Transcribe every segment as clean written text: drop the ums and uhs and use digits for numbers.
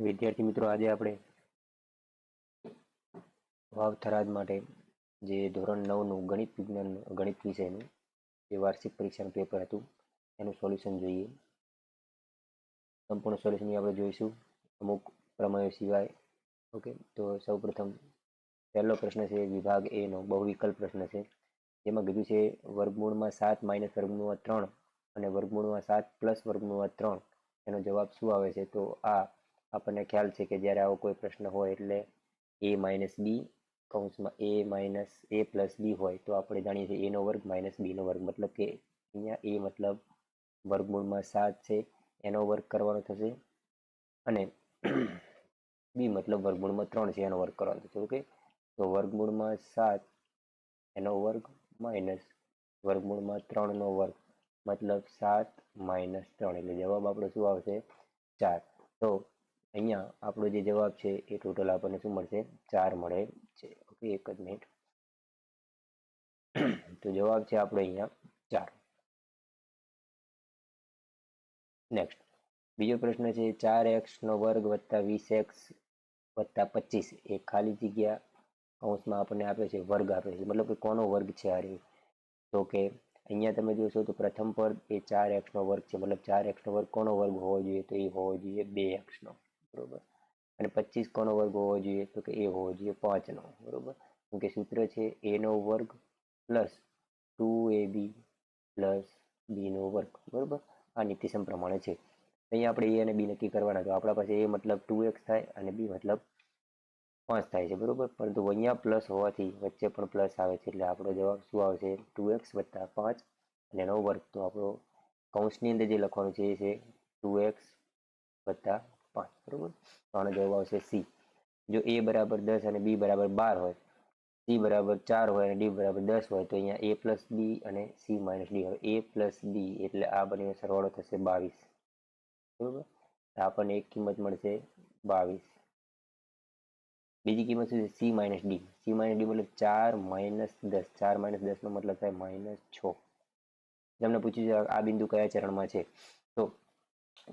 વિદ્યાર્થી મિત્રો, આજે આપણે વાવ થરાદ માટે જે ધોરણ 9 નું ગણિત વિજ્ઞાન ગણિત વિષયનું જે વાર્ષિક પરીક્ષાનું પેપર હતું એનું સોલ્યુશન જોઈએ. સંપૂર્ણ સોલ્યુશન આપણે જોઈશું અમુક પ્રમેયો સિવાય. ઓકે, તો સૌપ્રથમ પહેલો પ્રશ્ન છે વિભાગ એ નો બહુવિકલ્પ પ્રશ્ન છે, જેમાં કીધું છે વર્ગમૂળમાં 7 માઇનસ વર્ગમૂળમાં 3 અને વર્ગમૂળમાં 7 પ્લસ વર્ગમૂળમાં 3 એનો જવાબ શું આવે છે. તો આ આપણને ખ્યાલ છે કે જ્યારે આવો કોઈ પ્રશ્ન હોય એટલે a માઇનસ બી કૌંસમાં a માઇનસ a પ્લસ બી હોય તો આપણે જાણીએ છીએ a નો વર્ગ માઇનસ b નો વર્ગ, મતલબ કે અહીંયા a મતલબ વર્ગમૂળમાં 7 છે એનો વર્ગ કરવાનો થશે અને b મતલબ વર્ગમૂળમાં 3 છે એનો વર્ગ કરવાનો થશે. ઓકે, તો વર્ગમૂળમાં 7 એનો વર્ગ માઇનસ વર્ગમૂળમાં 3 નો વર્ગ મતલબ 7 માઇનસ 3 એટલે જવાબ આપણો શું આવશે? 4. તો અહીંયા આપણો જે જવાબ છે એ ટોટલ આપણને શું મળશે? 4 મળે છે. ઓકે, એક જ મિનિટ. તો જવાબ છે આપણો અહીંયા 4. નેક્સ્ટ બીજો પ્રશ્ન છે 4x નો વર્ગ વત્તા 20x વત્તા 25 એ ખાલી જગ્યા કૌંસમાં આપણને આપે છે વર્ગ આપે છે, મતલબ કે કોનો વર્ગ છે આ રહ્યો? તો કે અહીંયા તમે જોશો તો પ્રથમ પદ એ 4x નો વર્ગ છે, મતલબ 4x નો વર્ગ કોનો વર્ગ હોવો જોઈએ? તો એ હોવો જોઈએ 2x નો, બરોબર. અને 25 કોનો વર્ગ હોવો જોઈએ? તો કે એ હોવો જોઈએ 5 નો, બરોબર. કેમ કે સૂત્ર છે a નો વર્ગ પ્લસ 2ab પ્લસ b નો વર્ગ, બરોબર. આ નીતિસમ પ્રમાણે છે. અહીંયા આપણે a અને b નક્કી કરવાના, તો આપણા પાસે a મતલબ 2x થાય અને b મતલબ 5 થાય છે, બરોબર. પરંતુ અહીંયા પ્લસ હોવાથી વચ્ચે પણ પ્લસ આવે છે એટલે આપણો જવાબ શું આવશે? 2x વત્તા 5 અને એનો વર્ગ. તો આપણો કૌંસની અંદર જે લખવાનું છે એ છે 2x વત્તા 5, બરોબર. તો આનો જવાબ આવશે c. જો a બરાબર 10 અને b બરાબર 12 હોય, c બરાબર 4 હોય અને d બરાબર 10 હોય તો અહીંયા a પ્લસ b અને c માઇનસ d હોય. a પ્લસ b એટલે આ બંનેનો સરવાળો થશે 22, બરોબર. આપણને એક કિંમત મળશે 22. બીજી કિંમત શું છે? c minus D. c minus D મતલબ 4 માઇનસ 10. 4 માઇનસ 10 નો મતલબ થાય માઇનસ 6. તમને પૂછ્યું છે આ બિંદુ કયા ચરણમાં છે? તો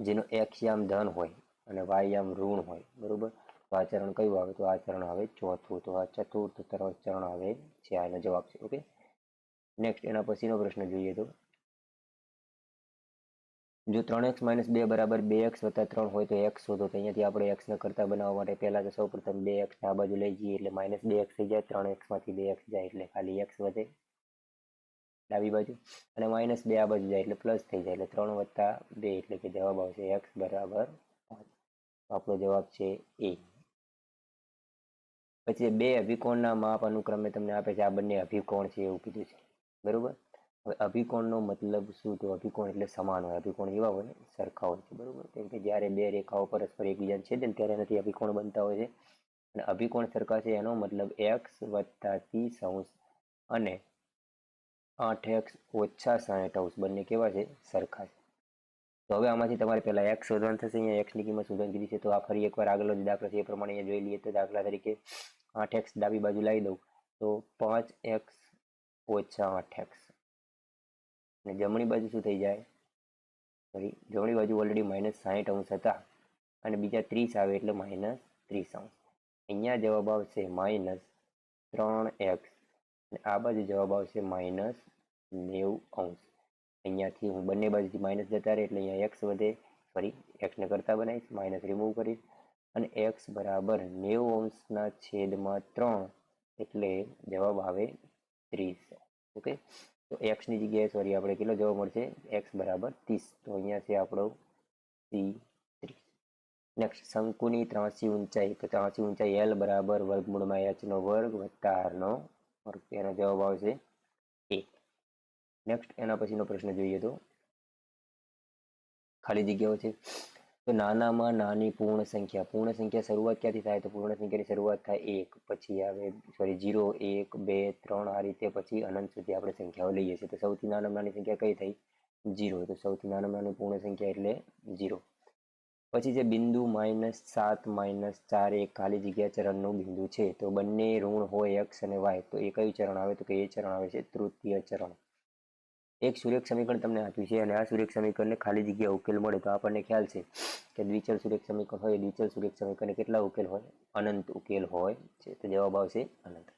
જેનો x યામ ધન હોય અને y યામ ઋણ હોય, બરોબર. તો આ ચરણ કયું આવે? તો આ ચરણ આવે ચોથું. તો આ ચતુર્થ ચરણ આવે છે. આનો જવાબ છે. ઓકે, નેક્સ્ટ એના પછીનો પ્રશ્ન જોઈએ તો જો 3x માઇનસ 2 બરાબર 2x વત્તા 3 હોય તો x શોધો. તો અહીંયાથી આપણે x ને કરતા બનાવવા માટે પહેલા તો સૌપ્રથમ 2x આ બાજુ લઈ જઈએ એટલે માઇનસ 2x થઈ જાય. 3x માંથી 2x જાય એટલે ખાલી x વધે ડાબી બાજુ અને માઇનસ 2 આ બાજુ જાય એટલે પ્લસ થઈ જાય એટલે 3 વત્તા 2 એટલે કે જવાબ આવશે x બરાબર 5. આપણો જવાબ છે a. પછી બે અભિકોણના માપ અનુક્રમે તમને આપે છે. આ બંને અભિકોણ છે એવું કીધું છે, બરોબર. હવે અભિકોણનો મતલબ શું? તો અભિકોણ એટલે સમાન હોય. અભિકોણ એવા હોય સરખા હોય છે, બરોબર. કેમ કે જ્યારે બે રેખાઓ પરસ્પર એકબીજાને છેદે ને ત્યારે એનાથી અભિકોણ બનતા હોય છે. અને અભિકોણ સરખા છે એનો મતલબ x વત્તા 30 અને 8x ઓછા 60 બંને કેવા છે? સરખા છે. તો હવે આમાંથી તમારે પહેલા x શોધવાનું થશે. અહીંયા x ની કિંમત શોધવાની કીધી છે તો આ ફરી એકવાર આગળનો જે દાખલો છે એ પ્રમાણે અહીંયા જોઈ લઈએ. તો દાખલા તરીકે 8x ડાબી બાજુ લાવી દઉં તો 5x ઓછા 8x અને જમણી બાજુ શું થઈ જાય? સોરી, જમણી બાજુ ઓલરેડી માઇનસ 60 હતા અને બીજા 30 આવે એટલે માઇનસ 30. અહીંયા જવાબ આવશે માઇનસ 3x અને આ બાજુ જવાબ આવશે માઇનસ 90. અહીંયાથી હું બંને બાજુથી માઇનસ જતા રહે એટલે અહીંયા x વધે, સોરી x ને કરતા બનાવીશ, માઇનસ રિમૂવ કરીશ અને x બરાબર 90 ના છેદમાં 3 એટલે જવાબ આવે 30. ઓકે, તો x ની જગ્યાએ સોરી આપણે કેટલો જવાબ મળશે? x બરાબર 30. તો અહીંયા છે આપણો c30. નેક્સ્ટ શંકુની ત્રાંસી ઊંચાઈ. તો ત્રાંસી ઊંચાઈ l બરાબર વર્ગમૂળમાં h નો વર્ગ વત્તા r નો વર્ગ. એનો જવાબ આવશે a. નેક્સ્ટ એના પછીનો પ્રશ્ન જોઈએ તો ખાલી જગ્યાઓ છે. તો નાનામાં નાની પૂર્ણ સંખ્યા. પૂર્ણ સંખ્યા શરૂઆત ક્યાંથી થાય? તો પૂર્ણ સંખ્યાની શરૂઆત થાય 1, પછી આવે સોરી 0, 1, 2, 3 આ રીતે પછી અનંત સુધી આપણે સંખ્યાઓ લઈએ છીએ. તો સૌથી નાનામાં નાની સંખ્યા કઈ થઈ? 0. તો સૌથી નાનામાં નાની પૂર્ણ સંખ્યા એટલે 0. પછી જે બિંદુ -7 -4 એ ખાલી જગ્યા ચરણનું બિંદુ છે. તો બંને ઋણ હોય x અને y તો એ કયું ચરણ આવે? તો કે એ ચરણ આવે છે તૃતીય ચરણ. એક સુરેખ સમીકરણ તમને આપ્યું છે અને આ સુરેખ સમીકરણને ખાલી જગ્યા ઉકેલ મળે તો આપણને ખ્યાલ છે કે દ્વિચલ સુરેખ સમીકરણ હોય દ્વિચલ સુરેખ સમીકરણને કેટલા ઉકેલ હોય? અનંત ઉકેલ હોય છે. તો જવાબ આવશે અનંત.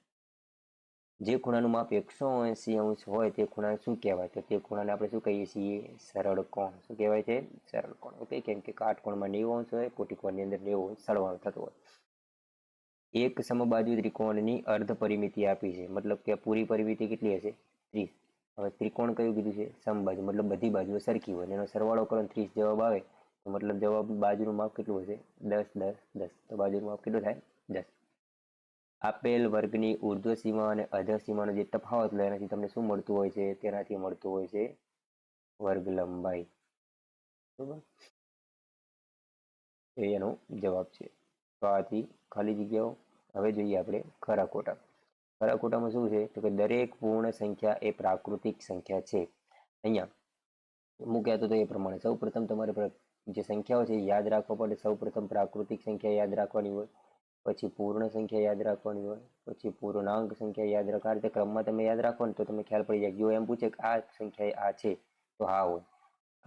જે ખૂણાનું માપ 180 અંશ હોય તે ખૂણાને શું કહેવાય? તો તે ખૂણાને આપણે શું કહીએ છીએ? સરળ કોણ. શું કહેવાય છે? સરળ કોણ. ઓકે, કેમ કે કાટકોણમાં 90 અંશ હોય, કોટિકોણની અંદર 90 અંશ સરવાળો થતો હોય. એક સમબાજુ ત્રિકોણની અર્ધ પરિમિતિ આપી છે, મતલબ કે પૂરી પરિમિતિ કેટલી હશે? 30. હવે ત્રિકોણ કયું કીધું છે? સમબાજુ, મતલબ બધી બાજુઓ સરખી હોય. એનો સરવાળો કરો 30 જવાબ આવે તો મતલબ જવાબ બાજુનું માપ કેટલું હશે? 10, 10, 10. તો બાજુનું માપ કેટલું થાય? 10. આપેલ વર્ગની ઉર્ધ્વ સીમા અને અધર સીમાનો જે તફાવત લે એનાથી તમને શું મળતું હોય છે? તેનાથી મળતું હોય છે વર્ગ લંબાઈ. બરોબર, એનો જવાબ છે. તો આથી ખાલી જગ્યાઓ. હવે જોઈએ આપણે ખરા ખોટા. ખરા ખોટામાં શું છે? તો કે દરેક પૂર્ણ સંખ્યા એ પ્રાકૃતિક સંખ્યા છે. અહીંયા હું કહેતો હતો એ પ્રમાણે સૌ પ્રથમ તમારે જે સંખ્યાઓ છે યાદ રાખવા પડે. સૌ પ્રથમ પ્રાકૃતિક સંખ્યા યાદ રાખવાની હોય, પછી પૂર્ણ સંખ્યા યાદ રાખવાની હોય, પછી પૂર્ણાંક સંખ્યા યાદ રાખવા. આ રીતે ક્રમમાં તમે યાદ રાખો ને તો તમને ખ્યાલ પડી જાય. જો એમ પૂછે કે આ સંખ્યા આ છે તો હા હોય,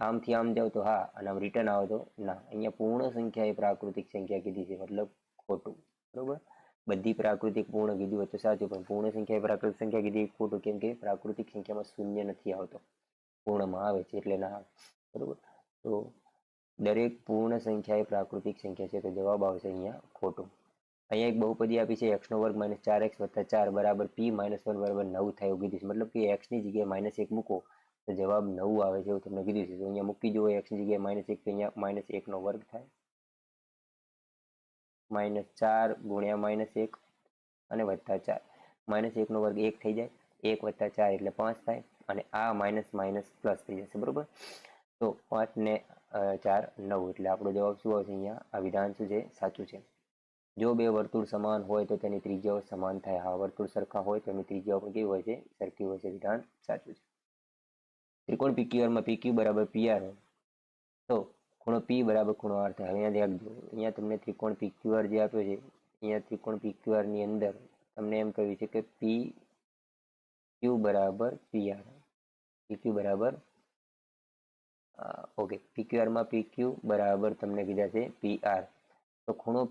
આમથી આમ જાવ તો હા, અને આમ રિટર્ન આવે તો ના. અહીંયા પૂર્ણ સંખ્યા એ પ્રાકૃતિક સંખ્યા કીધી છે, મતલબ ખોટું. બરોબર, બધી પ્રાકૃતિક પૂર્ણ કીધી હોય તો સાચું, પણ પૂર્ણ સંખ્યા એ પ્રાકૃતિક સંખ્યા કીધી ખોટું, કેમ કે પ્રાકૃતિક સંખ્યામાં શૂન્ય નથી આવતો, પૂર્ણમાં આવે છે એટલે ના આવે. બરોબર, તો દરેક પૂર્ણ સંખ્યા એ પ્રાકૃતિક સંખ્યા છે, તો જવાબ આવશે અહીંયા ખોટું. અહીંયા એક બહુપદી આપી છે x નો વર્ગ માઇનસ 4x વત્તા 4 બરાબર p માઇનસ 1 બરાબર 9 થાય એવું કીધું છે. મતલબ કે x ની જગ્યાએ -1 મૂકો તો જવાબ 9 આવે છે એવું તમને કીધું છે. તો અહીંયા મૂકી જુઓ x ની જગ્યાએ -1 તો અહીંયા -1 નો વર્ગ થાય, -4 ગુણ્યા -1 અને વત્તા 4. -1 નો વર્ગ 1 થઈ જાય, 1 વત્તા 4 એટલે 5 થાય, અને આ માઇનસ માઇનસ પ્લસ થઈ જશે. બરોબર, તો 5 ને 4 9 એટલે આપણો જવાબ શું આવશે? અહીંયા આ વિધાન શું છે? સાચું છે. જો બે વર્તુળ સમાન હોય તો તેની ત્રિજ્યાઓ સમાન થાય. હા, વર્તુળ સરખા હોય તો એની ત્રિજ્યાઓ પણ કેવી હોય છે? સરખી હોય છે. વિધાન સાચું છે. ત્રિકોણ PQR માં PQ બરાબર PR હોય તો ખૂણો P બરાબર ખૂણો R થાય. અહીંયા રાખજો, અહીંયા તમને ત્રિકોણ PQR જે આપ્યો છે, અહીંયા ત્રિકોણ PQR ની અંદર તમને એમ કહ્યું છે કે PQ બરાબર PR. PQ બરાબર ઓકે, PQR માં PQ બરાબર તમને કીધા છે PR. તો ખૂણો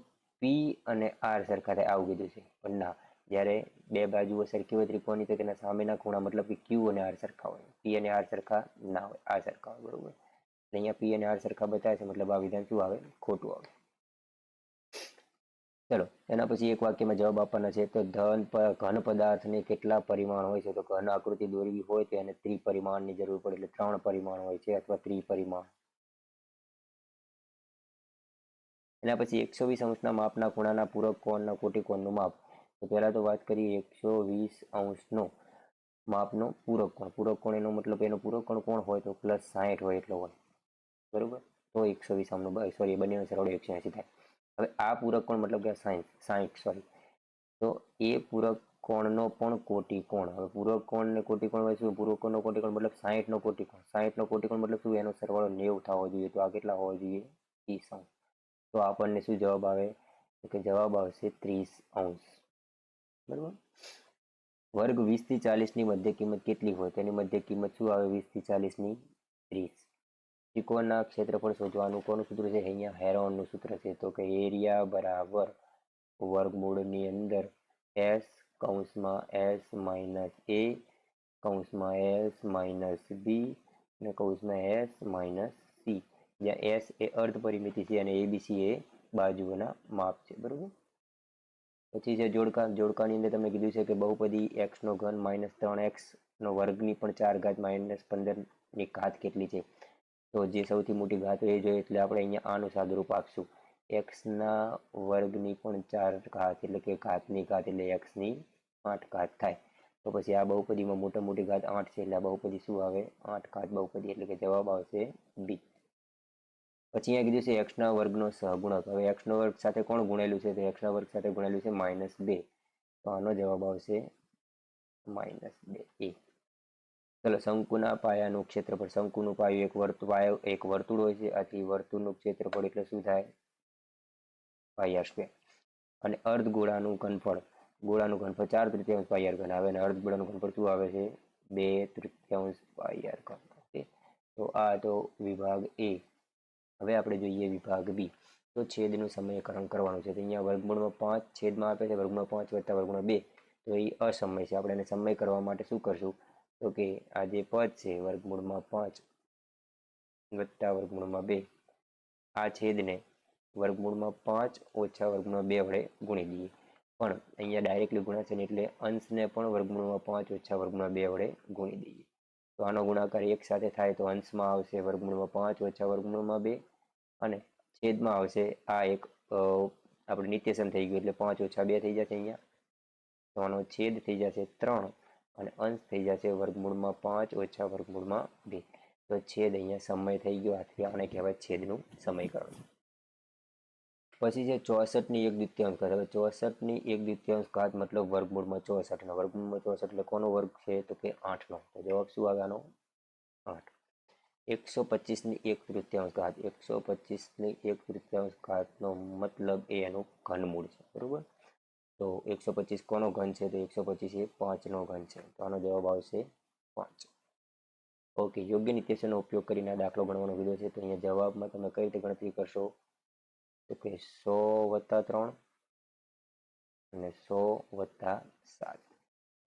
P અને R સરખા થાય આવું કીધું છે, પણ ના. જ્યારે બે બાજુઓ સરખી હોય ત્રિકોણની તો તેના સામેના ખૂણા, મતલબ કે Q અને R સરખા હોય, P અને R સરખા ના હોય, આ સરખા હોય. બરોબર, અહીંયા P અને R સરખા બતાવે છે, મતલબ આ વિધાન શું આવે? ખોટું આવે. ચલો, એના પછી એક વાક્યમાં જવાબ આપવાના છે. તો ઘન પદાર્થને કેટલા પરિમાણ હોય છે? તો ઘન આકૃતિ દોરવી હોય તો એને ત્રિપરિમાણની જરૂર પડે, એટલે 3 પરિમાણ હોય છે અથવા ત્રિપરિમાણ. એના પછી 120 અંશના માપના ખૂણાના પૂરક કોણના કોટિકોણનું માપ. તો પહેલા તો વાત કરીએ 120 અંશનો માપનો પૂરક કોણ. પૂરક કોણ એનો મતલબ એનો પૂરક કોણ હોય તો +60 હોય એટલો હોય. બરોબર, તો 120 આમનો સોરી બંનેનો સરવાળો 180 થાય. હવે આ પૂરક કોણ મતલબ કે 60 સોરી, તો એ પૂરક કોણનો પણ કોટિકોણ. હવે પૂરક કોણ ને કોટિકોણ હોય શું? પૂરક કોણનો કોટિકોણ મતલબ 60 નો કોટિકોણ. 60 નો કોટિકોણ મતલબ શું? એનો સરવાળો 90 થવો જોઈએ. તો આ કેટલા હોવો જોઈએ? 30 અંશ. તો આપણને શું જવાબ આવે? તો કે જવાબ આવશે 30 અંશ. બરોબર, વર્ગ 20 થી 40 ની મધ્ય કિંમત કેટલી હોય? તેની મધ્ય કિંમત શું આવે? 20 થી 40 ની 30. ત્રિકોણના ક્ષેત્રફળ શોધવાનું કોનું સૂત્ર છે? અહીંયા હેરોનનું સૂત્ર છે. તો કે એરિયા બરાબર વર્ગમૂળની અંદર s કૌંસમાં s માઇનસ a કૌંસમાં s માઇનસ b અને કૌંસમાં s માઇનસ c, જ્યાં s એ અર્ધ પરિમિતિ છે અને abc એ બાજુઓના માપ છે. બરોબર, પછી જે જોડકાની અંદર તમને કીધું છે કે બહુપદી x નો ઘન -3x નો વર્ગની પણ 4 ઘાત -15 ની ઘાત કેટલી છે? તો જે સૌથી મોટી ઘાત એ જોઈએ એટલે આપણે અહીંયા આનું સાદુરૂપ આપશું. x ના વર્ગની પણ 4 ઘાત એટલે કે ઘાતની ઘાત એટલે x ની 8 ઘાત થાય. તો પછી આ બહુપદીમાં મોટી ઘાત 8 છે એટલે આ બહુપદી શું આવે? 8 ઘાત બહુપદી, એટલે કે જવાબ આવશે B. પછી અહીંયા કીધું છે x ના વર્ગનો સહગુણક. હવે x નો વર્ગ સાથે કોણ ગુણેલું છે? તો x ના વર્ગ સાથે ગુણેલું છે -2. તો આનો જવાબ આવશે -2a. ચલો, શંકુના પાયાનું ક્ષેત્રફળ. શંકુનું પાયો એક વર્તુળ હોય છે. આથી વર્તુળનું ક્ષેત્રફળ એટલે શું થાય? πr². અને અર્ધગોળાનું ઘનફળ. ગોળાનું ઘનફળ 4/3 πr². હવે અર્ધગોળાનું ઘનફળ શું આવે છે? 2/3 પાઈ આર ઘન. ઓકે, તો આ તો વિભાગ એ. હવે આપણે જોઈએ વિભાગ બી. તો છેદનું સમીકરણ કરવાનું છે. તો અહીંયા વર્ગમૂળમાં 5 છેદમાં આપે છે વર્ગમૂળ 5 વત્તા વર્ગમૂળ 2. તો એ અસમય છે. આપણે એને સમય કરવા માટે શું કરશું? તો કે આ જે પદ છે વર્ગમૂળમાં 5 વત્તા વર્ગમૂળમાં 2, આ છેદને વર્ગમૂળમાં 5 ઓછા વર્ગમૂળમાં 2 વડે ગુણી દઈએ. પણ અહીંયા ડાયરેક્ટલી ગુણાશે ને એટલે અંશને પણ વર્ગમૂળમાં 5 ઓછા વર્ગમૂળમાં 2 વડે ગુણી દઈએ. તો આનો ગુણાકાર એક સાથે થાય તો અંશમાં આવશે વર્ગમૂળમાં 5 ઓછા વર્ગમૂળમાં 2 અને છેદમાં આવશે આ એક આપણે નિત્યસમ થઈ ગયું એટલે 5 ઓછા 2 થઈ જશે અહીંયા. તો આનો છેદ થઈ જશે 3 અને અંશ થઈ જશે વર્ગમૂળમાં 5 ઓછા વર્ગમૂળમાં 2. તો છેદ અહીંયા સમય થઈ ગયો. આથી આને કહેવાય છેદનું સમીકરણ. પછી છે 64 ની 1/2 ઘાત. હવે 64 ની 1/2 ઘાત મતલબ વર્ગમૂળમાં 64 નો વર્ગમૂળમાં 64 એટલે કોનો વર્ગ છે? તો કે 8 નો. તો જવાબ શું આવે આનો? 8. 125 ની 1/3 ઘાત. 125 ની 1/3 ઘાતનો મતલબ એ એનું ઘનમૂળ છે, બરોબર. તો 125 કોનો ઘન છે? તો 125 એ 5 નો ઘન છે. તો આનો જવાબ આવશે 5. ઓકે, યોગ્ય નિત્યસમનો ઉપયોગ કરીને આ દાખલો ગણવાનો કીધો છે. તો અહીંયા જવાબમાં તમે કઈ રીતે ગણતરી કરશો? તો કે 100 + 3 અને 100 + 7.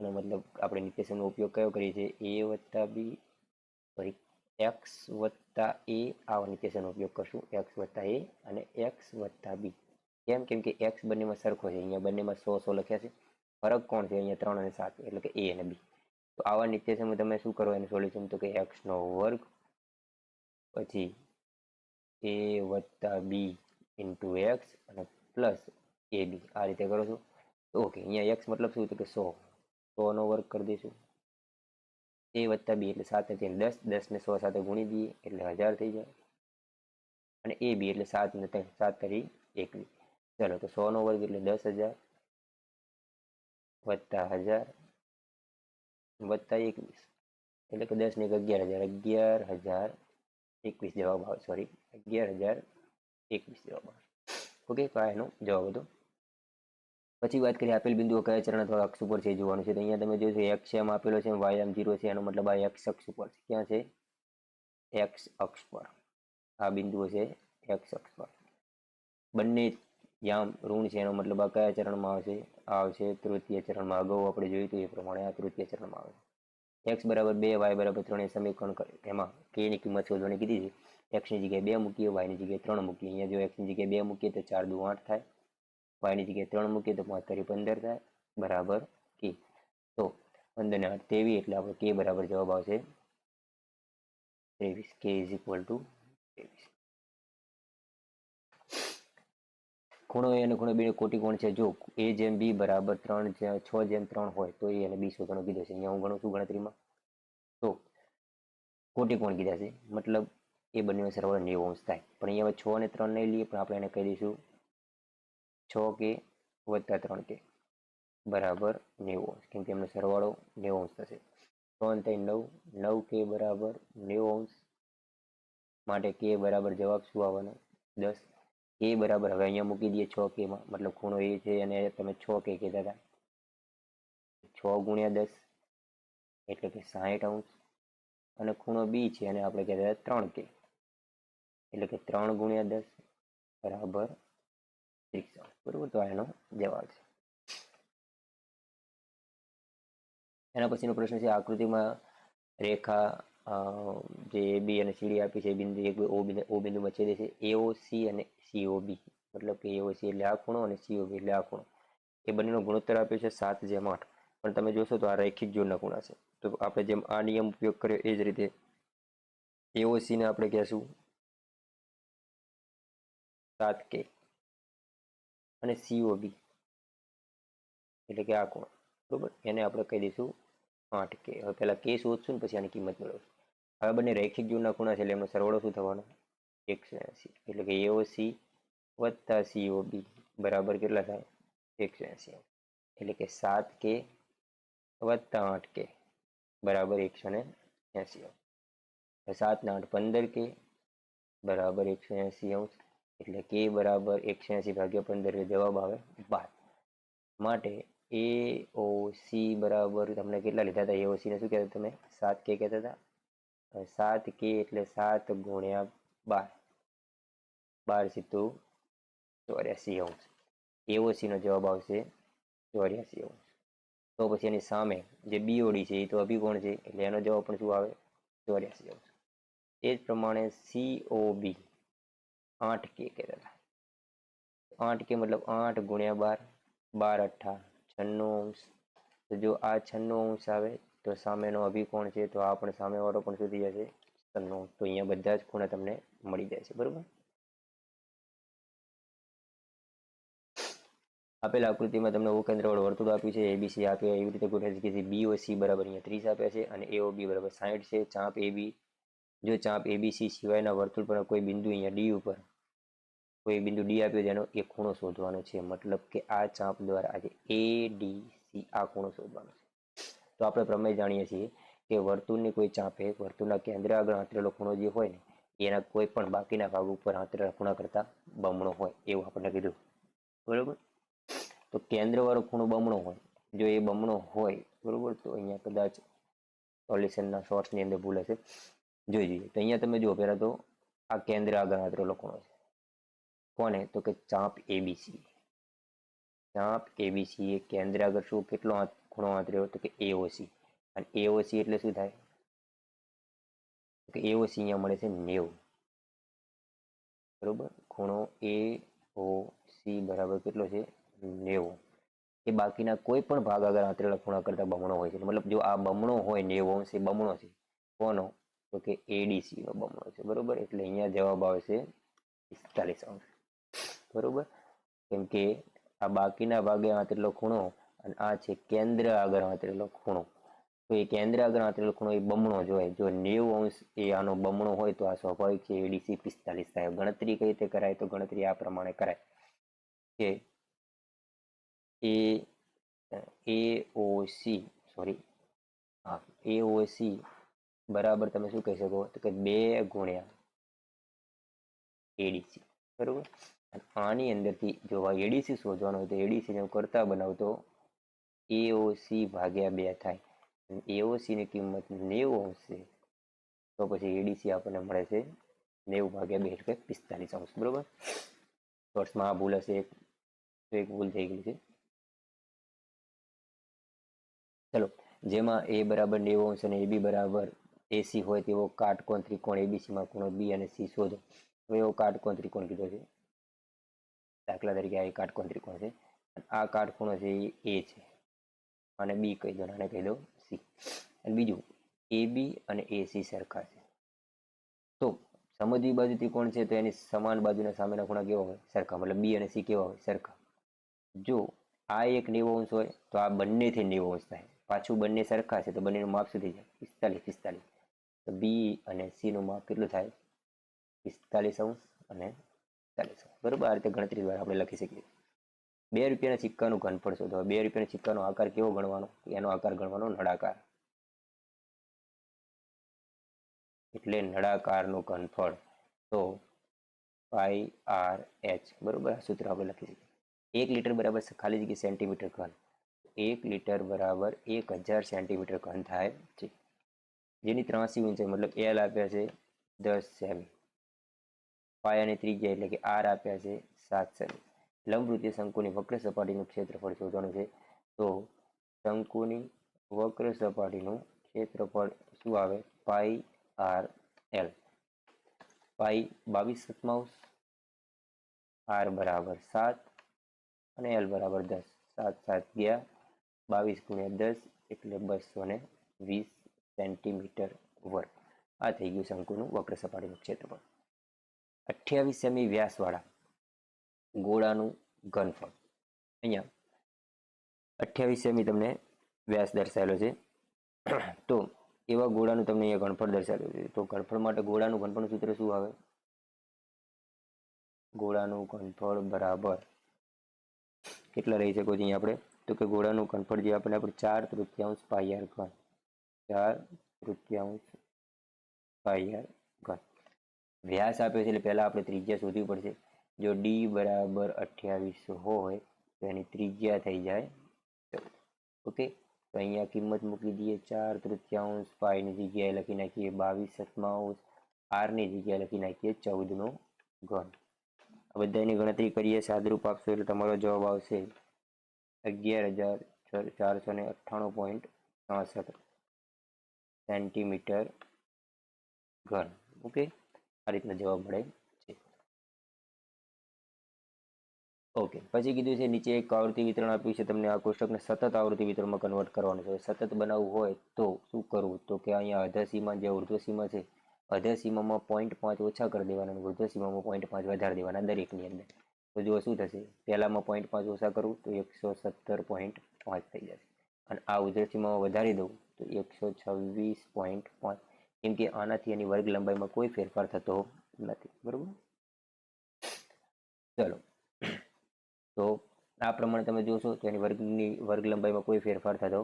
એનો મતલબ આપણે નિત્યસમનો ઉપયોગ કયો કરીએ છીએ? a + b sorry x + a આવા નિત્યસમનો ઉપયોગ કરશું. x + a અને x + b. કેમ? કેમ કે x બંનેમાં સરખો છે. અહીંયા બંનેમાં 100 લખ્યા છે. ફરક કોણ છે? અહીંયા 3 અને 7 એટલે કે a અને b. તો આવા નિત્યસમ તમે શું કરો એનું સોલ્યુશન? તો કે x² પછી a + b × x અને પ્લસ ab. આ રીતે કરો છો. ઓકે, અહીંયા x મતલબ શું? તો કે 100. 100 નો વર્ગ કરી દઈશું. a + b એટલે 7 ને 10, 10 ને 100 સાથે ગુણી દઈએ એટલે 1000 થઈ જાય. અને ab એટલે 7 ને 7 તરી 21. ચલો, તો 100 નો વર્ગ એટલે 10,000 વત્તા 1000 વત્તા 21 એટલે કે 10 ને 11,000 11,021 જવાબ આવે. સોરી, 11,021 જવાબ આવે. ઓકે, તો આ એનો જવાબ હતો. પછી વાત કરીએ આપેલ બિંદુઓ કયા ચરણ અથવા અક્ષ ઉપર છે જોવાનું છે. તો અહીંયા તમે જોશો x એમ આપેલો છે, y એમ 0 છે. એનો મતલબ આ x અક્ષ ઉપર છે. ક્યાં છે? x અક્ષ પર. આ બિંદુઓ છે x અક્ષ પર. બંને યામ ઋણ છે. એનો મતલબ આ કયા ચરણમાં આવશે? આવશે તૃતીય ચરણમાં. અગાઉ આપણે જોયું હતું એ પ્રમાણે આ તૃતીય ચરણમાં આવે. x = 2 y = 3 એ સમીકરણ એમાં k ની કિંમત શોધવાની કીધી છે. x ની જગ્યાએ 2 મૂકીએ, y ની જગ્યાએ 3 મૂકીએ. અહીંયા જો x ની જગ્યાએ 2 મૂકીએ તો 4 દુ 8 થાય. y ની જગ્યાએ 3 મૂકીએ તો 5 તરી 15 થાય બરાબર k. તો 15 ને 8 23 એટલે આપણે k બરાબર જવાબ આવશે 23. k = 23. ખૂણો a અને ખૂણો b કોટિકોણ છે. જો a/b = 6/3 હોય તો a અને b શોધવાનું કીધું છે. અહીંયા હું ગણું છું ગણતરીમાં. તો કોટિકોણ કીધા છે મતલબ એ બંનેનો સરવાળો 90° થાય. પણ અહીંયા 6 અને 3 નહીં લઈએ, પણ આપણે એને કહી દઈશું 6k + 3k બરાબર 90°. કેમ કે એમનો સરવાળો 90° થશે. 3 × 9 9k બરાબર 90°. માટે k બરાબર જવાબ શું આવવાનો? 10. k બરાબર હવે અહીંયા મૂકી દઈએ 6k માં, મતલબ ખૂણો a છે અને તમે 6k કીધા હતા. 6 × 10 એટલે કે 60° અને ખૂણો b છે અને આપણે કહેતા હતા 3k એટલે કે 3 × 10 બરાબર 30°. બરોબર, તો આ એનો જવાબ છે. એના પછીનો પ્રશ્ન છે આકૃતિમાં રેખા જે AB અને CD આપી છે. બિંદુ એક O બિંદુમાં છેદે છે. AOC અને COB મતલબ કે AOC એટલે આ ખૂણો અને COB એટલે આ ખૂણો. એ બંનેનો ગુણોત્તર આપ્યો છે 7/8. પણ તમે જોશો તો આ રૈખિક જોડના ખૂણા છે. તો આપણે જેમ આ નિયમ ઉપયોગ કર્યો એ જ રીતે AOC ને આપણે કહેશું 7k અને COB એટલે કે આ ખૂણો, બરોબર, એને આપણે કહી દઈશું 8k. હવે પહેલા k શોધશું ને પછી આની કિંમત મેળવશું. હવે બંને રૈખિક જોડના ખૂણા છે એટલે એમનો સરવાળો શું થવાનો? 180. એટલે કે AOC + COB બરાબર કેટલા થાય? 180. એટલે કે 7k + 8k બરાબર 180. 7 ને 8 15k બરાબર 180°. એટલે k બરાબર 180/15 જવાબ આવે 12. માટે AOC બરાબર તમને કેટલા લીધા હતા? AOC ને શું કહેતા તમે? 7K કહેતા હતા. 7K એટલે 7 ગુણ્યા 12, 12 સીધું 84 અંશ. AOC નો જવાબ આવશે 84 અંશ. તો પછી એની સામે જે BOD છે એ તો અભિકોણ છે એટલે એનો જવાબ પણ શું આવે? 84 અંશ. એ જ પ્રમાણે COB 8K કહેતા હતા. 8K મતલબ 8 ગુણ્યા 12, 12 અઠ્ઠા 96 અંશ. તો જો આ 96 અંશ આવે તો સામેનો અભિકોણ છે તો આ પણ સામેવાળો પણ શું થઈ જશે? 96 અંશ. તો અહીંયા બધા જ ખૂણા તમને મળી જાય છે. બરોબર. આપેલા આકૃતિમાં તમને કેન્દ્રવાળું વર્તુળ આપ્યું છે, ABC આપ્યા એવી રીતે ગોઠવી શકીએ છીએ. BOC બરાબર અહીંયા 30 આપ્યા છે અને AOB બરાબર 60 છે. ચાપ AB, જો ચાપ ABC સિવાયના વર્તુળ પર કોઈ બિંદુ અહીંયા D ઉપર કોઈ બિંદુ D આપ્યો જેનો એક ખૂણો શોધવાનો છે. મતલબ કે આ ચાપ દ્વારા આજે ADC આ ખૂણો શોધવાનો છે. તો આપણે પ્રમેય જાણીએ છીએ કે વર્તુળની કોઈ ચાપે વર્તુળના કેન્દ્ર આગળ આંતરેલો ખૂણો જે હોય ને એના કોઈ પણ બાકીના ભાગ ઉપર આંતરેલા ખૂણા કરતા બમણો હોય એવું આપણને કીધું. બરોબર. તો કેન્દ્રવાળો ખૂણો બમણો હોય, જો એ બમણો હોય બરોબર, તો અહીંયા કદાચ સોલ્યુશનના શોર્ટ્સની અંદર ભૂલ હશે, જોઈ જોઈએ. તો અહીંયા તમે જુઓ પહેલા તો આ કેન્દ્ર આગળ આંતરેલો ખૂણો છે. કોને? તો કે ચાપ ABC. ચાપ ABC એ કેન્દ્ર આગળ શું કેટલો ખૂણો આંતર્યો? તો કે AOC. અને AOC એટલે શું થાય? કે AOC અહીંયા મળે છે 90. બરોબર. ખૂણો AOC બરાબર કેટલો છે? 90. એ બાકીના કોઈ પણ ભાગ આગળ આંતરેલા ખૂણા કરતા બમણો હોય છે. મતલબ જો આ બમણો હોય 90 અંશ એ બમણો છે. કોનો? તો કે ADC નો બમણો છે. બરોબર. એટલે અહીંયા જવાબ આવશે 45 અંશ. બરોબર. કેમ કે આ બાકીના ભાગે આંતરેલો ખૂણો અને આ છે કેન્દ્ર આગળ આંતરેલો ખૂણો. તો એ કેન્દ્ર આગળ આંતરેલો ખૂણો એ બમણો જ હોય. જો 90 અંશ એ આનો બમણો હોય તો આ સ્વાભાવિક છે ADC 45 થાય. ગણતરી કઈ રીતે કરાય? તો ગણતરી આ પ્રમાણે કરાય કે AOC બરાબર તમે શું કહી શકો? તો કે 2 ગુણ્યા ADC. બરોબર. આની અંદરથી જો ADC શોધવાનો હોય તો ADC ને કરતા બનાવતો AOC ભાગ્યા 2 થાય. AOC ની કિંમત 90 અંશ છે તો પછી ADC આપણને મળે છે 90 ભાગ્યા 2 એટલે 45 અંશ. બરોબર. શોર્ટ્સમાં આ ભૂલ હશે, એક ભૂલ થઈ ગઈ છે. ચલો, જેમાં A બરાબર 90 અંશ અને AB બરાબર AC હોય તેવો કાટકોણ ત્રિકોણ ABCમાં ખૂણો B અને C શોધો. હવે એવો કાટકોણ ત્રિકોણ કીધો છે. દાખલા તરીકે આ કાટકોણ ત્રિકોણ છે. આ કાટખૂણો છે એ A છે અને B કહી દો, આને કહી દો C. અને બીજું AB અને AC સરખા છે. તો સમજવી બાજુ ત્રિકોણ છે તો એની સમાન બાજુના સામેના ખૂણા કેવા હોય? સરખા. મતલબ B અને C કેવા હોય? સરખા. જો આ એક 90 અંશ હોય તો આ બંનેથી 90 અંશ થાય. પાછું બંને સરખા છે તો બંનેનું માપ શું થઈ જાય? 45. તો B અને C નું માપ કેટલું થાય? 45 અંશ અને 40 અંશ. બરોબર. આ રીતે ગણતરી દ્વારા આપણે લખી શકીએ. 2 રૂપિયાના સિક્કાનું ઘનફળ શોધો. 2 રૂપિયાના સિક્કાનો આકાર કેવો ગણવાનો? એનો આકાર ગણવાનો નળાકાર. એટલે નળાકારનું ઘનફળ તો πRh. બરોબર. આ સૂત્ર આપણે લખી શકીએ. 1 લીટર બરાબર ખાલી જગ્યા સેન્ટીમીટર ઘન. 1 લીટર બરાબર 1000 સેન્ટીમીટર ઘન થાય છે. જેની 83 ઊંચાઈ મતલબ L આપ્યા છે 10 સેમી. પાયાની ત્રિજ્યા એટલે કે R આપ્યા છે 7 સેમી. લંબવૃત્તીય શંકુની વક્ર સપાટીનું ક્ષેત્રફળ શોધવાનું છે. તો શંકુની વક્ર સપાટીનું ક્ષેત્રફળ શું આવે? πRL. પાઈ 22/7, R બરાબર 7 અને L બરાબર 10. 7 7 ગયા 22 ગુણ્યા 10 એટલે 220 સેન્ટીમીટર વર્ગ. આ થઈ ગયું શંકુનું વક્ર સપાટીનું ક્ષેત્રફળ. 28 સેમી વ્યાસવાળા ગોળાનું ઘનફળ. અહીંયા 28 સેમી તમને વ્યાસ દર્શાવેલો છે. તો એવા ગોળાનું તમને અહીંયા ઘનફળ દર્શાવેલું છે. તો ઘનફળ માટે ગોળાનું ઘનફળનું સૂત્ર શું આવે? ગોળાનું ઘનફળ બરાબર કેટલા લઈ શકો છો અહીંયા આપણે? તો કે ગોળાનું ઘનફળ જે આપણે 4/3 પાઈ r ઘન. 4/3 પાઈ r ઘન. વ્યાસ આપ્યો છે એટલે પહેલા આપણે ત્રિજ્યા શોધવી પડશે. જો D બરાબર 28 હોય તો એની ત્રિજ્યા થઈ જાય 14. ઓકે, તો અહીંયા કિંમત મૂકી દઈએ 4/3 પાઈની જગ્યાએ લખી નાખીએ 22/7 આરની જગ્યાએ લખી નાખીએ 14 નો ઘન. આ બધાની ગણતરી કરીએ, સાદરૂપ આપશો એટલે તમારો જવાબ આવશે 11,498.66 સેન્ટીમીટર ઘન. ઓકે, આ રીતનો જવાબ મળે છે. ઓકે, પછી કીધું છે નીચે એક આવૃત્તિ વિતરણ આપ્યું છે તમને, આ કોષ્ટકને સતત આવૃત્તિ વિતરણમાં કન્વર્ટ કરવાનું છે. સતત બનાવવું હોય તો શું કરવું, તો કે અહીંયા અધર સીમા જે ઉર્ધ્વ સીમા છે, અધર સીમામાં 0.5 ઓછા કરી દેવાના અને ઉર્ધ્વ સીમામાં 0.5 વધારી દેવાના દરેકની અંદર. તો જુઓ શું થશે, પહેલામાં 0.5 ઓછા કરવું તો 117.5 થઈ જશે, અને આ ઉર્ધ્વ સીમામાં વધારી દઉં તો 126.5, કેમ કે આનાથી એની વર્ગ લંબાઈમાં કોઈ ફેરફાર થતો નથી. બરોબર, ચલો, તો આ પ્રમાણે તમે જોશો તો એની વર્ગ લંબાઈમાં કોઈ ફેરફાર થતો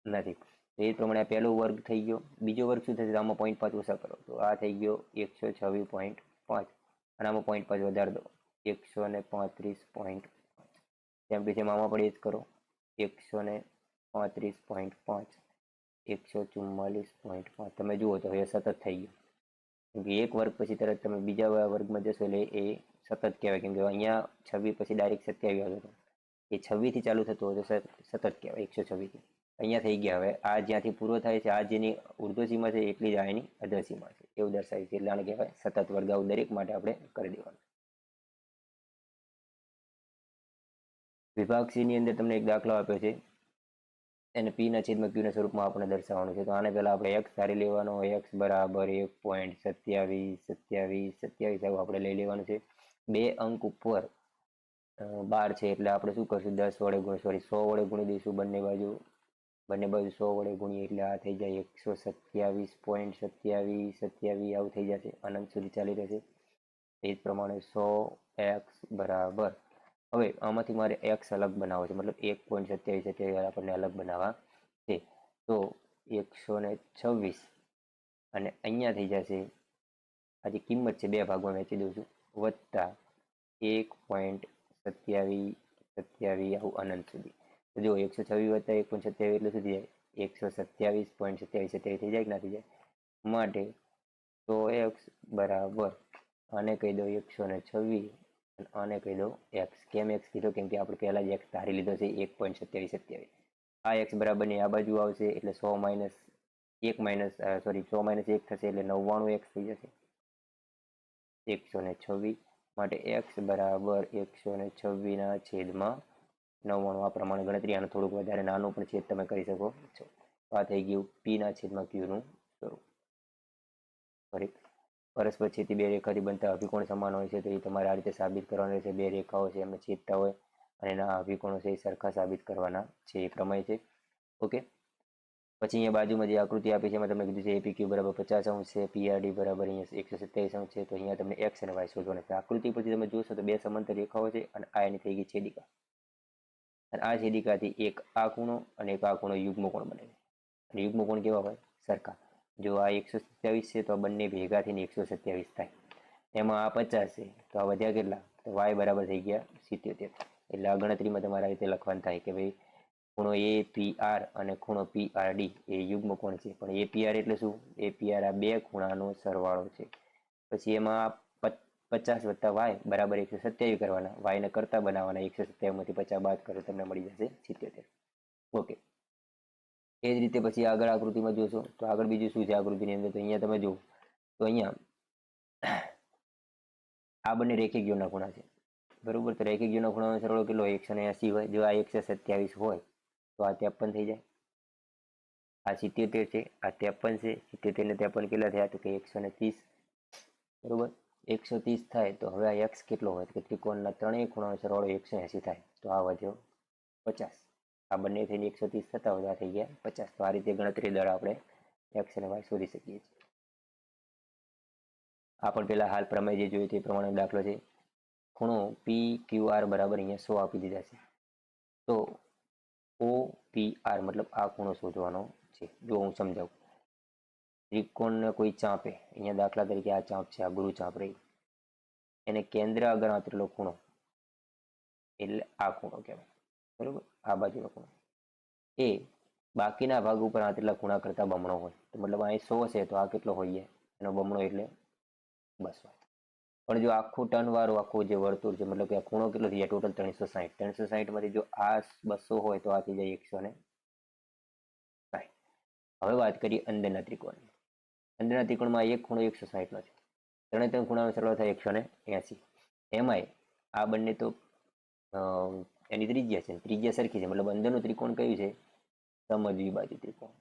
નથી. તો એ પ્રમાણે આ પહેલો વર્ગ થઈ ગયો. બીજો વર્ગ શું થશે, આમાં 0.5 ઓછા કરો તો આ થઈ ગયો 126.5, અને આમાં 0.5 વધારી દો 135.5. જેમ કે જેમ આમાં પણ એ જ કરો 135.5, 144.5. તમે જુઓ તો હવે સતત થઈ ગયું, કેમ કે એક વર્ગ પછી તરત તમે બીજા વર્ગમાં જશો એટલે એ સતત કહેવાય, કેમ કે અહીંયા 26 પછી ડાયરેક્ટ 27 આવ્યો હતો, એ 26 થી ચાલુ થતું હોય તો સતત કહેવાય 126 થી. અહીંયા થઈ ગયા, હવે આ જ્યાંથી પૂરો થાય છે, આ જેની ઉર્ધ્વ સીમા છે એટલી જ આ એની અધર સીમા છે, એવું દર્શાવે છે, એટલે આને કહેવાય સતત વર્ગ. આવું દરેક માટે આપણે કરી દેવાનું. વિભાગ સી ની અંદર તમને એક દાખલો આપ્યો છે, એને પી ના છેદમાં ક્યુ ના સ્વરૂપમાં આપણે દર્શાવવાનું છે. તો આને પહેલા આપણે એક્સ ધારી લેવાનો, એક્સ બરાબર 1.272727 આવું આપણે લઈ લેવાનું છે. બે અંક ઉપર 12 છે એટલે આપણે શું કરશું, 10 વડે સોરી 100 વડે ગુણી દઈશું બંને બાજુ 100 વડે ગુણીએ એટલે આ થઈ જાય 127.2727 આવું થઈ જશે, અનંત સુધી ચાલી રહેશે. એ જ પ્રમાણે 100x બરાબર, હવે આમાંથી મારે એક્સ અલગ બનાવવો છે, મતલબ 1.2727 આપણને અલગ બનાવવા છે. તો 126 અને અહીંયા થઈ જશે, આ જે કિંમત છે બે ભાગમાં વહેંચી દઉં છું, વત્તા 1.2727 આવું અનંત સુધી. તો જો 126 વત્તા 1.27 એટલે શું થઈ જાય, 127.2727 થઈ જાય કે ના થઈ જાય. માટે 100x બરાબર, આને કહી દો 126 અને આને કહી દો એક્સ. કેમ એક્સ કીધો, કેમ કે આપણે પહેલા જ એક્સ ધારી લીધો છે 1.2727. આ એક્સ બરાબર ની આ બાજુ આવશે એટલે 100 માઇનસ 1 થશે એટલે 99 એક્સ થઈ જશે 126. માટે એક્સ બરાબર 126 ના છેદમાં 99. આ પ્રમાણે ગણતરી. આનું થોડુંક વધારે નાનું પણ છેદ તમે કરી શકો છો. આ થઈ ગયું પી ના છેદમાં ક્યુ નું સ્વરૂપ. ફરી પરસ્પર છેદતી બે રેખાથી બનતા અભિકોણ સમાન હોય છે, તો એ તમારે આ રીતે સાબિત કરવાનું રહેશે. બે રેખાઓ છે એમને છેદતા હોય અને એના અભિકોણો છે એ સરખા સાબિત કરવાના છે, એ પ્રમેય છે. ઓકે, પછી અહીંયા બાજુમાં જે આકૃતિ આપી છે એમાં તમને કીધું છે એપી ક્યુ બરાબર 50 અંશ છે, પીઆરડી બરાબર અહીંયા 127 અંશ છે. તો અહીંયા તમને એક્સ અને વાય શોધવાના છે. આકૃતિ પરથી તમે જોશો તો બે સમાંતર રેખાઓ છે અને આ એની થઈ ગઈ છેદિકા, અને આ છેદિકાથી એક આ ખૂણો અને એક આ ખૂણો યુગ્મ કોણ બને છે. અને યુગ્મ કોણ કેવા હોય, સરખા. જો આ 127 છે તો આ બંને ભેગા થઈને 127 થાય. એમાં આ 50 છે તો આ વધ્યા કેટલા, તો વાય બરાબર થઈ ગયા 77. એટલે આ ગણતરીમાં તમારે આ રીતે લખવાનું થાય કે ભાઈ ખૂણો એ પી આર અને ખૂણો પી આર ડી એ યુગ્મ કોણ છે. પણ એ પી આર એટલે શું, એ પી આર આ બે ખૂણાનો સરવાળો છે. પછી એમાં 50 વત્તા વાય બરાબર 127 કરવાના, વાય ને કરતા બનાવવાના, 127 માંથી 50 બાદ કરો તમને મળી જશે 77. ઓકે, એ જ રીતે પછી આગળ આકૃતિમાં જોશો તો આગળ બીજું શું છે આકૃતિની અંદર, તો અહીંયા તમે જુઓ તો અહીંયા આ બંને રેખીય જ્ઞાનના ખૂણા છે. બરોબર, તો રેખીય જ્ઞાનના ખૂણાનો સરવાળો કેટલો હોય, 180 હોય. જો આ 127 હોય તો આ 53 થઈ જાય. આ 77 છે, આ 53 છે. 77 ને 53 કેટલા થયા, તો કે 130. બરોબર, 130 થાય તો હવે આ એક્સ કેટલો હોય, કે ત્રિકોણના ત્રણેય ખૂણાનો સરવાળો 180 થાય. તો આ વધ્યો 50. આ બંને થઈને 130 થતા હોય, આ થઈ ગયા 50. તો આ રીતે ગણતરી દ્વારા આપણે એક્સ અને વાય શોધી શકીએ છીએ. આ પણ પેલા હાલ પ્રમેય જે જોયું તે પ્રમાણે દાખલો છે. ખૂણો પી ક્યુ આર બરાબર અહીંયા 100 આપી દીધા છે. તો ઓ પી આર મતલબ આ ખૂણો શોધવાનો છે. જો હું સમજાવું, ત્રિકોણને કોઈ ચાપે, અહીંયા દાખલા તરીકે આ ચાપ છે, આ ગુરુ ચાપ રહી, એને કેન્દ્ર આગળ આંતરેલો ખૂણો એટલે આ ખૂણો કહેવાય. બરોબર, આ બાજુનો ખૂણો. એ બાકીના ભાગ ઉપર આટલા ખૂણા કરતાં બમણો હોય. તો મતલબ અહીં 100 છે તો આ કેટલો હોય એનો બમણો એટલે 200. પણ જો આખું ટનવાળું આખું જે વર્તુળ છે મતલબ કે આ ખૂણો કેટલો થઈ જાય ટોટલ 360. 360માંથી જો આ 200 હોય તો આ થઈ જાય 160. હવે વાત કરીએ અંદરના ત્રિકોણની. અંદરના ત્રિકોણમાં એક ખૂણો 160નો છે. ત્રણ ખૂણાનો સરવાળો થાય 180. એમાંય આ બંને તો એની ત્રિજ્યા છે, ત્રિજ્યા સરખી છે. મતલબ અંદરનું ત્રિકોણ કયું છે? સમદ્વિબાજુ ત્રિકોણ.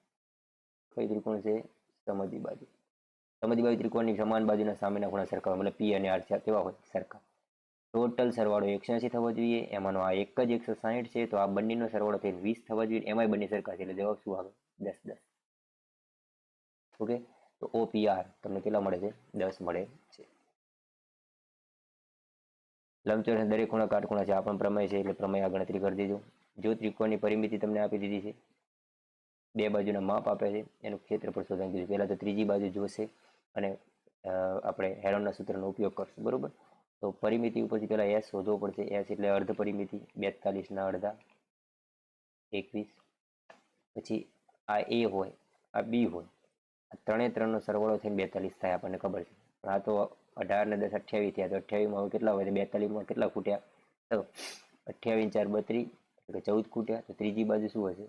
કયું ત્રિકોણ છે? સમદ્વિબાજુ. સમદ્વિબાજુ ત્રિકોણની સમાન બાજુના સામેના ખૂણા સરખા હોય. મતલબ પી અને આર કેવા હોય? સરખા. ટોટલ સરવાળો 180 થવો જોઈએ. એમાંનો આ એક જ 160 છે તો આ બંનેનો સરવાળો થઈને 20 થવા જોઈએ. એમાંય બંને સરખા છે એટલે જવાબ શું આવે? 10. ઓકે, તો OPR તમને કેટલા મળે છે? 10 મળે છે. લંબચોરસ દરેક ખૂણા કાટખૂણા છે. આ પણ પ્રમેય છે એટલે પ્રમેય ગણતરી કરી દેજો. જો ત્રિકોણની પરિમિતિ તમને આપી દીધી છે, બે બાજુના માપ આપે છે, એનું ક્ષેત્રફળ શોધવાનું કીધું. પહેલા તો ત્રીજી બાજુ જોશે અને આપણે હેરોનના સૂત્રનો ઉપયોગ કરશું. બરોબર, તો પરિમિતિ ઉપરથી પહેલા S શોધવો પડશે. S એટલે અર્ધ પરિમિતિ, 42ના અડધા 21. પછી આ A હોય, આ B હોય, આ ત્રણનો સરવાળો થઈને 42 થાય આપણને ખબર છે. પણ આ તો 18 ને 10 28 થયા. તો 28માં કેટલા હોય? 42માં કેટલા ખૂટ્યા? તો 28 4 32 એટલે 14 ખૂટ્યા. તો ત્રીજી બાજુ શું હશે?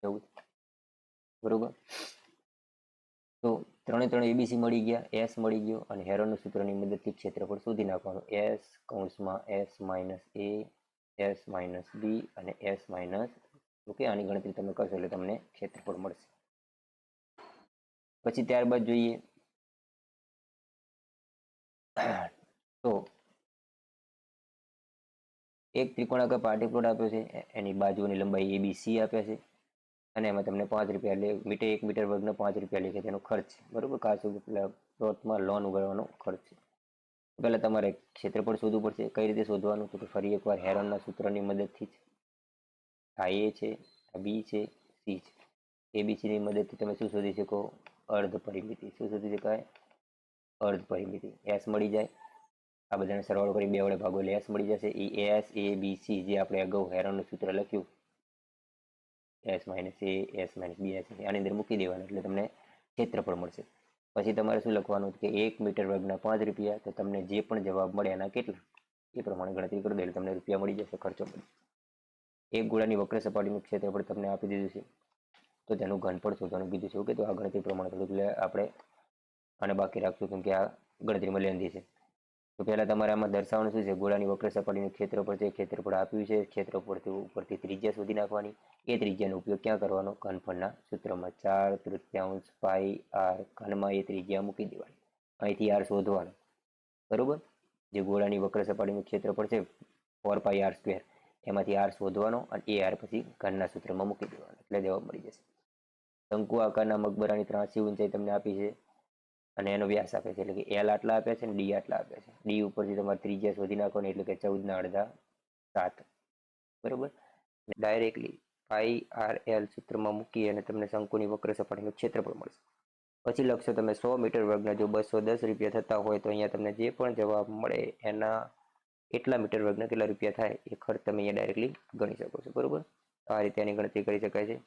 14. બરોબર, તો ત્રણે ABC મળી ગયા, S મળી ગયો અને હેરોનના સૂત્રની મદદથી ક્ષેત્રફળ શોધી નાખવાનું. S કૌંસમાં S minus A, S minus B અને S માઇનસ. ઓકે, આની ગણતરી તમે કરશો એટલે તમને ક્ષેત્રફળ મળશે. પછી ત્યારબાદ જોઈએ તો એક ત્રિકોણાકાર પાટીપ્લોટ આપ્યો છે, એની બાજુની લંબાઈ ABC આપ્યા છે અને એમાં તમને 5 રૂપિયા એટલે મીટર 1 મીટર વર્ગનો 5 રૂપિયા લખે તેનો ખર્ચ. બરોબર, કાચું પ્લોટમાં લોન ઉગાડવાનો ખર્ચ. પહેલાં તમારે ક્ષેત્રફળ શોધવું પડશે. કઈ રીતે શોધવાનું? તો ફરી એકવાર હેરોનના સૂત્રની મદદથી જ. આ A છે, આ B છે, C છે. ABCની મદદથી તમે શું શોધી શકો? અર્ધ પરિમિતિ. શું શોધી શકાય? અર્ધ પરિમિતિ. S મળી જાય. આ બધાને સરવાળો કરી 2 વડે ભાગો એટલે S મળી જશે. એ S A B C જે આપણે અગાઉ હેરોનનું સૂત્ર લખ્યું, S minus A, S minus B, આની અંદર મૂકી દેવાનું એટલે તમને ક્ષેત્રફળ મળશે. પછી તમારે શું લખવાનું કે 1 મીટર વર્ગના 5 રૂપિયા. તો તમને જે પણ જવાબ મળે એના કેટલા એ પ્રમાણે ગણતરી કરી દો એટલે તમને રૂપિયા મળી જશે, ખર્ચો મળી. એક ગોળાની વક્ર સપાટીનું ક્ષેત્રફળ તમને આપી દીધું છે તો તેનું ઘનફળ શોધવાનું કીધું છે. ઓકે, તો આ ગણતરી પ્રમાણે થોડુંક એટલે આપણે આને બાકી રાખશું કેમ કે આ ગણતરીમાં લેન્ધી છે. તો પહેલાં તમારે આમાં દર્શાવવાનું શું છે? ગોળાની વક્ર સપાટીનું ક્ષેત્રફળ છે, ક્ષેત્રફળ આપ્યું છે. ક્ષેત્રફળથી ઉપરથી ત્રિજ્યા શોધી નાખવાની. એ ત્રિજ્યાનો ઉપયોગ ક્યાં કરવાનો? ઘનફળના સૂત્રમાં 4/3 પાઈ r ઘનમાં એ ત્રિજ્યા મૂકી દેવાની. અહીંથી r શોધવાનું. બરોબર, જે ગોળાની વક્ર સપાટીનું ક્ષેત્રફળ છે 4πr², એમાંથી r શોધવાનો અને એ r પછી ઘનના સૂત્રમાં મૂકી દેવાનો એટલે જવાબ મળી જશે. શંકુ આકારના મકબરાની ત્રાસી ઊંચાઈ તમને આપી છે અને એનો વ્યાસ આપે છે એટલે કે L આટલા આપ્યા છે અને D આટલા આપ્યા છે. D ઉપરથી તમારે ત્રિજ્યા શોધી નાખવાની એટલે કે 14ના અડધા 7. બરોબર, ડાયરેક્ટલી πrl સૂત્રમાં મૂકી અને તમને શંકુની વક્ર સપાટીનું ક્ષેત્રફળ મળશે. પછી લખશો તમે 100 મીટર વર્ગના જો 210 રૂપિયા થતા હોય તો અહીંયા તમને જે પણ જવાબ મળે એના એટલા મીટર વર્ગના કેટલા રૂપિયા થાય એ ખર્ચ તમે અહીંયા ડાયરેક્ટલી ગણી શકો છો. બરોબર, આ રીતે એની ગણતરી કરી શકાય છે.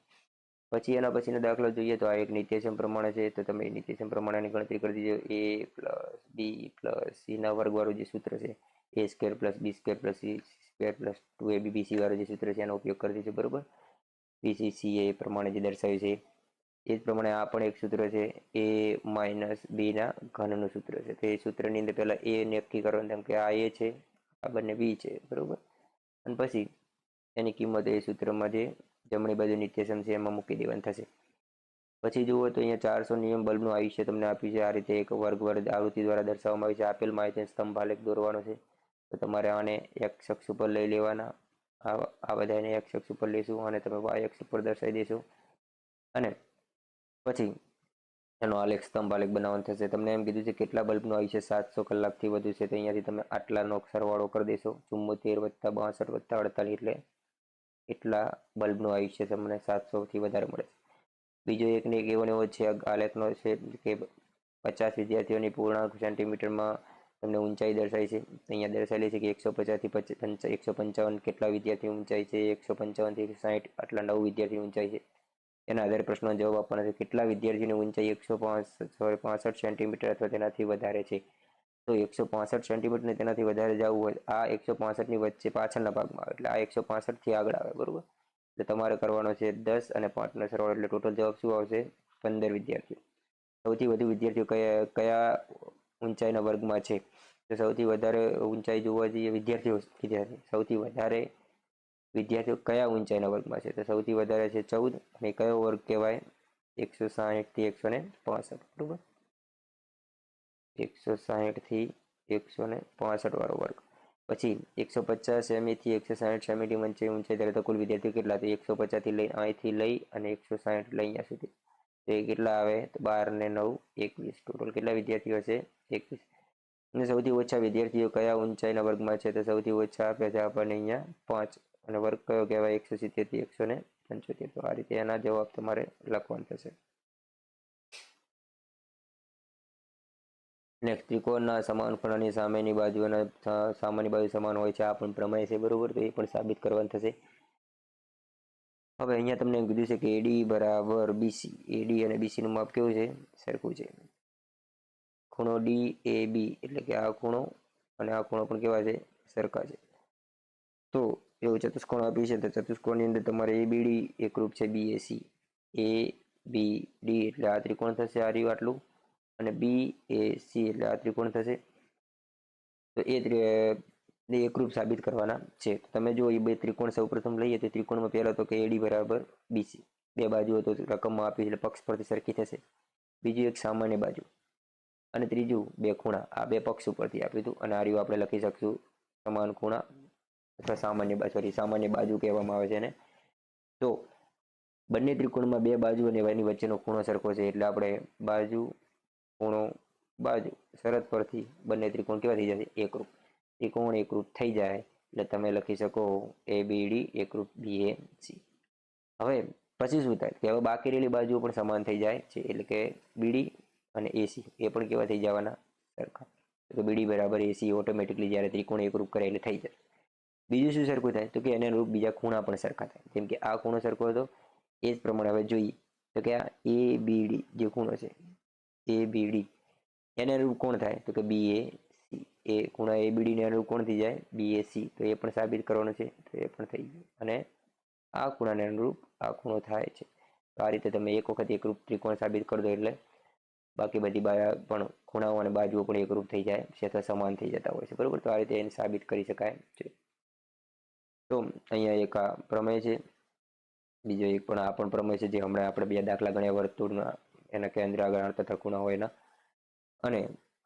પછી એના પછીનો દાખલો જોઈએ તો આ એક નિત્યસમ પ્રમાણે છે તો તમે નિત્યસમ પ્રમાણેની ગણતરી કરી દીજો. A plus B plus C ના વર્ગવાળું જે સૂત્ર છે A² plus B² plus C² plus 2ABBC વાળું જે સૂત્ર છે એનો ઉપયોગ કરી દીધો. બરોબર, BCC એ પ્રમાણે જે દર્શાવ્યું છે એ જ પ્રમાણે આ પણ એક સૂત્ર છે A માઇનસ બીના ઘનનું સૂત્ર છે. તો એ સૂત્રની અંદર પહેલાં A નક્કી કરવાનું કેમ કે આ A છે, આ બંને B છે. બરોબર, અને પછી એની કિંમત એ સૂત્રમાં જે જમણી બાજુ નિત્યસમ છે એમાં મૂકી દેવાની થશે. પછી જુઓ તો અહીંયા 400 નિયમ બલ્બનું આયુષ્ય તમને આપ્યું છે. આ રીતે એક વર્ગ આવૃત્તિ દ્વારા દર્શાવવામાં આવી છે. આપેલ માહિતી સ્તંભ આલેખ દોરવાનો છે તો તમારે આને x અક્ષ ઉપર લઈ લેવાના. આ બધાને x અક્ષ ઉપર લઈશું અને તમે y અક્ષ ઉપર દર્શાવી દેશો અને પછી એનો આલેખ સ્તંભ આલેખ બનાવવાનો થશે. તમને એમ કીધું છે કેટલા બલ્બનું આયુષ્ય 700 કલાકથી વધુ છે તો અહીંયાથી તમે આટલાનો સરવાળો કરી દેશો. 74 + 62 + 48 એટલે એટલા બલ્બનું આયુષ્ય તમને 700થી વધારે મળે છે. બીજો એકને એક એવો ને એવો છે આલેખનો છે કે 50 વિદ્યાર્થીઓની પૂર્ણાંક સેન્ટીમીટરમાં તમને ઊંચાઈ દર્શાવી છે. અહીંયા દર્શાવેલી છે કે 150 થી 155 કેટલા વિદ્યાર્થી ઊંચાઈ છે, 155 થી 160 આટલા 9 વિદ્યાર્થી ઊંચાઈ છે. એના આધારે પ્રશ્નનો જવાબ આપવાનો છે. કેટલા વિદ્યાર્થીની ઊંચાઈ 165 સેન્ટીમીટર અથવા તેનાથી વધારે છે? તો 165 સેન્ટીમીટર ને તેનાથી વધારે જવું હોય આ 165 ની વચ્ચે પાછળના ભાગમાં આવે એટલે આ 165 થી આગળ આવે, બરોબર. એટલે તમારે કરવાનો છે 10 અને 5 નો સરવાળો એટલે ટોટલ જવાબ શું આવશે? 15 વિદ્યાર્થીઓ. સૌથી વધુ વિદ્યાર્થીઓ કયા ઊંચાઈના વર્ગમાં છે? તો સૌથી વધારે ઊંચાઈ જોવા જઈએ વિદ્યાર્થીઓ સૌથી વધારે વિદ્યાર્થીઓ કયા ઊંચાઈના વર્ગમાં છે? તો સૌથી વધારે છે 14 અને કયો વર્ગ કહેવાય? 160 થી 165, બરોબર. 160 થી 165 વાળો વર્ગ. પછી 150 સેમી થી 160 સેમી વચ્ચે ઊંચાઈ ધરાવતા કુલ વિદ્યાર્થીઓ કેટલા? તો 150 થી લઈ અહીંથી લઈ અને 160 લઈ અહીંયા સુધી. તો એ કેટલા આવે? તો 12 ને 9 21. ટોટલ કેટલા વિદ્યાર્થીઓ છે? 21. અને સૌથી ઓછા વિદ્યાર્થીઓ કયા ઊંચાઈના વર્ગમાં છે? તો સૌથી ઓછા આપે છે આપણને અહીંયા 5 અને વર્ગ કયો કહેવાય? 170 થી 175. તો આ રીતે એના જવાબ તમારે લખવાનું થશે. નેક્સ્ટ, ત્રિકોણના સમાન ખૂણાની સામેની બાજુ સમાન હોય છે. આ પણ પ્રમેય છે, બરોબર. તો એ પણ સાબિત કરવાનું થશે. હવે અહીંયા તમને કીધું છે કે એડી બરાબર બીસી. એડી અને બીસી નું માપ કેવું છે? સરખું છે. ખૂણો ડી એ બી એટલે કે આ ખૂણો અને આ ખૂણો પણ કેવા છે? સરખા છે. તો એવું ચતુષ્કોણ આપ્યું છે તો ચતુષ્કોણની અંદર તમારે એબીડી એકરૂપ છે બીએસી. એ બી ડી એટલે આ ત્રિકોણ થશે, આ રહ્યું આટલું. અને બી એ સી એટલે આ ત્રિકોણ થશે. તો એ એકરૂપ સાબિત કરવાના છે. તમે જો એ બે ત્રિકોણ સૌપ્રથમ લઈએ તો ત્રિકોણમાં પહેલા તો કે એડી બરાબર બીસી. બે બાજુઓ તો રકમમાં આપી એટલે પક્ષ પરથી સરખી થશે. બીજું એક સામાન્ય બાજુ અને ત્રીજું બે ખૂણા. આ બે પક્ષ ઉપરથી આપ્યું હતું અને આ રહ્યું આપણે લખી શકશું સમાન ખૂણા અથવા સામાન્ય બાજુ કહેવામાં આવે છે એને. તો બંને ત્રિકોણમાં બે બાજુ અને એની વચ્ચેનો ખૂણો સરખો છે એટલે આપણે બાજુ ખૂણો બાજુ શરત પરથી બંને ત્રિકોણ કેવા થઈ જશે? એકરૂપ. ત્રિકોણ એકરૂપ થઈ જાય એટલે તમે લખી શકો એબીડી એકરૂપ બીએસી. હવે પછી શું થાય કે હવે બાકી રહેલી બાજુઓ પણ સમાન થઈ જાય છે એટલે કે બીડી અને એસી એ પણ કેવા થઈ જવાના? સરખા. તો બીડી બરાબર એસી ઓટોમેટિકલી જ્યારે ત્રિકોણ એકરૂપ કરે એટલે થઈ જાય. બીજું શું સરખું થાય? તો કે એને અનુરૂપ બીજા ખૂણા પણ સરખા થાય. જેમ કે આ ખૂણો સરખો હતો એ જ પ્રમાણે હવે જોઈએ તો કે આ એ બીડી જે ખૂણો છે એ બીડી એને અનુરૂપ કોણ થાય? તો કે બી એ સી. એ ખૂણા એ બીડી ને અનુરૂપ કોણ થઈ જાય? બી એ સી. તો એ પણ સાબિત કરવાનું છે. તો એ પણ થઈ ગયું. અને આ ખૂણાને અનુરૂપ આ ખૂણો થાય છે. તો આ રીતે તમે એક વખત એકરૂપ ત્રિકોણ સાબિત કરી દો એટલે બાકી બધી પણ ખૂણાઓ અને બાજુઓ પણ એકરૂપ થઈ જાય છે અથવા સમાન થઈ જતા હોય છે, બરોબર. તો આ રીતે એને સાબિત કરી શકાય છે. તો અહીંયા એક આ પ્રમેય છે. બીજો એક પણ આ પણ પ્રમેય છે જે હમણાં આપણે બે દાખલા ગણ્યા વર્તુળના એના કેન્દ્ર આગળ તથા ખૂણા હોય એના. અને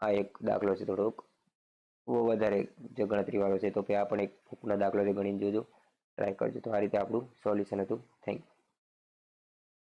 આ એક દાખલો છે થોડોક વધારે જે ગણતરી વાળો છે તો કે આ પણ એક દાખલો છે, ગણીને જોજો, ટ્રાય કરજો. તો આ રીતે આપણું સોલ્યુશન હતું. Thank you.